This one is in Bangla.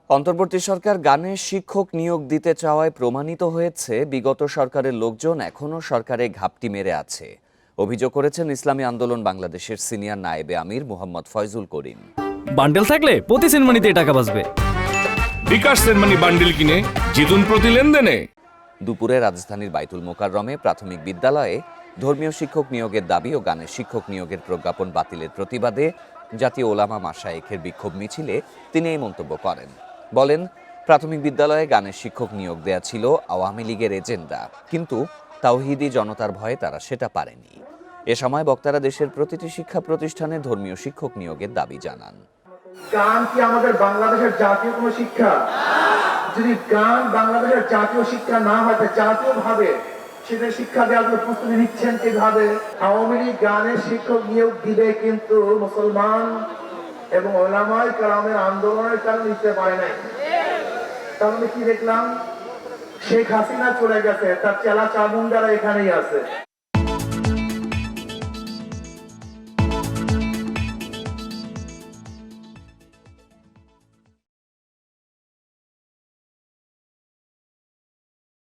অন্তর্বর্তী সরকার গানে শিক্ষক নিয়োগ দিতে চাওয়ায় প্রমাণিত হয়েছে বিগত সরকারের লোকজন এখনও সরকারে ঘাপটি মেরে আছে। অভিযোগ করেছেন ইসলামী আন্দোলন বাংলাদেশের সিনিয়র নায়েবে আমির মোহাম্মদ ফয়জুল করিম। বান্ডেল থাকলে প্রতি সেনমানিতে টাকা বাঁচবে। বিকাশ সেনমানি বান্ডেল কিনে জিতুন প্রতি লেনদেনে। দুপুরে রাজধানীর বাইতুল মোকাররমে প্রাথমিক বিদ্যালয়ে ধর্মীয় শিক্ষক নিয়োগের দাবি ও গানের শিক্ষক নিয়োগের প্রজ্ঞাপন বাতিলের প্রতিবাদে জাতীয় ওলামা মাশায়েখের বিক্ষোভ মিছিলে তিনি এই মন্তব্য করেন। বলেন, প্রাথমিক বিদ্যালয়ে গানের শিক্ষক নিয়োগ দেয়া ছিল আওয়ামী লীগের এজেন্ডা, কিন্তু তাওহিদি জনতার ভয়ে তারা সেটা পারেনি। এ সময় বক্তারা দেশের প্রতিটি শিক্ষা প্রতিষ্ঠানে ধর্মীয় শিক্ষক নিয়োগের দাবি জানান। গান কি আমাদের বাংলাদেশের জাতীয় কোনো শিক্ষা? যদি গান বাংলাদেশের জাতীয় শিক্ষা না হয়, জাতীয় ভাবে সেটা শিক্ষা দেওয়ার জন্য প্রস্তুতি নিচ্ছেন কিভাবে? আওয়ামী লীগ গানের শিক্ষক নিয়োগ দিবে, কিন্তু মুসলমান এবং ওলামায়ে কেরামের আন্দোলনের কারণে নিতে পারে নাই। তাহলে কি দেখলাম? শেখ হাসিনা চলে গেছে, তার চেলা চামুন্ডারা এখানেই আছে।